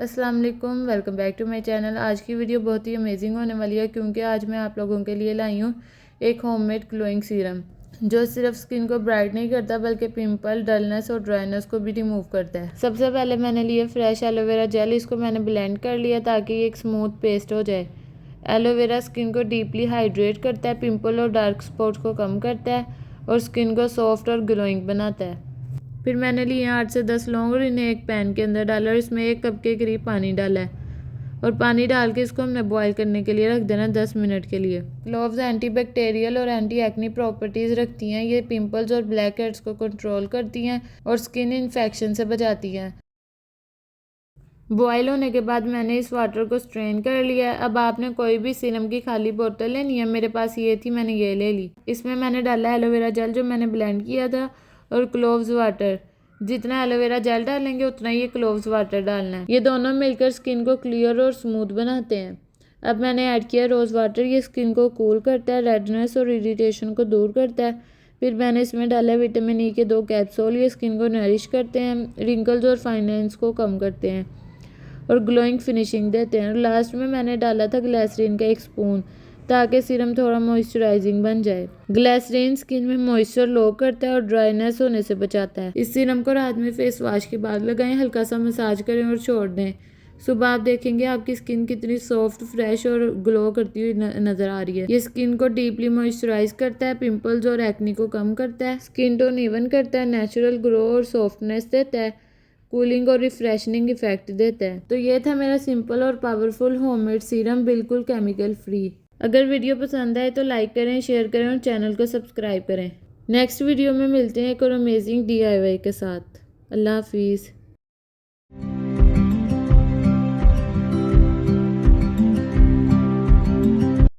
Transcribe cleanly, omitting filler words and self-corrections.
अस्सलाम वालेकुम, welcome back to my channel. आज की वीडियो बहुत ही अमेजिंग होने वाली है क्योंकि आज मैं आप लोगों के लिए लाई हूँ एक होममेड ग्लोइंग सीरम जो सिर्फ स्किन को ब्राइट नहीं करता बल्कि पिंपल, डलनेस और ड्राइनेस को भी रिमूव करता है। सबसे पहले मैंने लिया फ्रेश एलोवेरा जेल। इसको मैंने ब्लेंड कर लिया ताकि ये एक स्मूथ पेस्ट हो जाए। एलोवेरा स्किन को डीपली हाइड्रेट करता है, पिंपल और डार्क स्पॉट्स को कम करता है और स्किन को सॉफ्ट और ग्लोइंग बनाता है। फिर मैंने लिए 8 से 10 लौंग और इन्हें एक पैन के अंदर डाला और इसमें 1 कप के करीब पानी डाला है और पानी डाल के इसको हमने बॉईल करने के लिए रख देना 10 मिनट के लिए। क्लोव्स एंटीबैक्टीरियल और एंटी एक्ने प्रॉपर्टीज़ रखती हैं। ये पिंपल्स और ब्लैक हेड्स को कंट्रोल करती हैं और स्किन इन्फेक्शन से बचाती हैं। बॉयल होने के बाद मैंने इस वाटर को स्ट्रेन कर लिया है। अब आपने कोई भी सीरम की खाली बोतल लेनी है, मेरे पास ये थी, मैंने ये ले ली। इसमें मैंने डाला एलोवेरा जेल जो मैंने ब्लेंड किया था और क्लोव्स वाटर। जितना एलोवेरा जेल डालेंगे उतना ही क्लोव्स वाटर डालना है। ये दोनों मिलकर स्किन को क्लियर और स्मूथ बनाते हैं। अब मैंने ऐड किया रोज़ वाटर। ये स्किन को कूल करता है, रेडनेस और इरिटेशन को दूर करता है। फिर मैंने इसमें डाला विटामिन ई के 2 कैप्सूल। ये स्किन को नरिश करते हैं, रिंकल्स और फाइन लाइंस को कम करते हैं और ग्लोइंग फिनिशिंग देते हैं। और लास्ट में मैंने डाला था ग्लिसरीन का 1 स्पून ताकि सीरम थोड़ा मॉइस्चराइजिंग बन जाए। ग्लिसरीन स्किन में मॉइस्चर लो करता है और ड्राइनेस होने से बचाता है। इस सीरम को रात में फेस वॉश के बाद लगाएं, हल्का सा मसाज करें और छोड़ दें। सुबह आप देखेंगे आपकी स्किन कितनी सॉफ्ट, फ्रेश और ग्लो करती हुई नजर आ रही है। ये स्किन को डीपली मॉइस्चराइज करता है, पिंपल्स और एक्ने को कम करता है, स्किन टोन इवन करता है, नेचुरल ग्लो और सॉफ्टनेस देता है, कूलिंग और रिफ्रेशनिंग इफेक्ट देता है। तो ये था मेरा सिंपल और पावरफुल होममेड सीरम, बिल्कुल केमिकल फ्री। अगर वीडियो पसंद आए तो लाइक करें, शेयर करें और चैनल को सब्सक्राइब करें। नेक्स्ट वीडियो में मिलते हैं एक और अमेजिंग DIY के साथ। अल्लाह हाफिज़।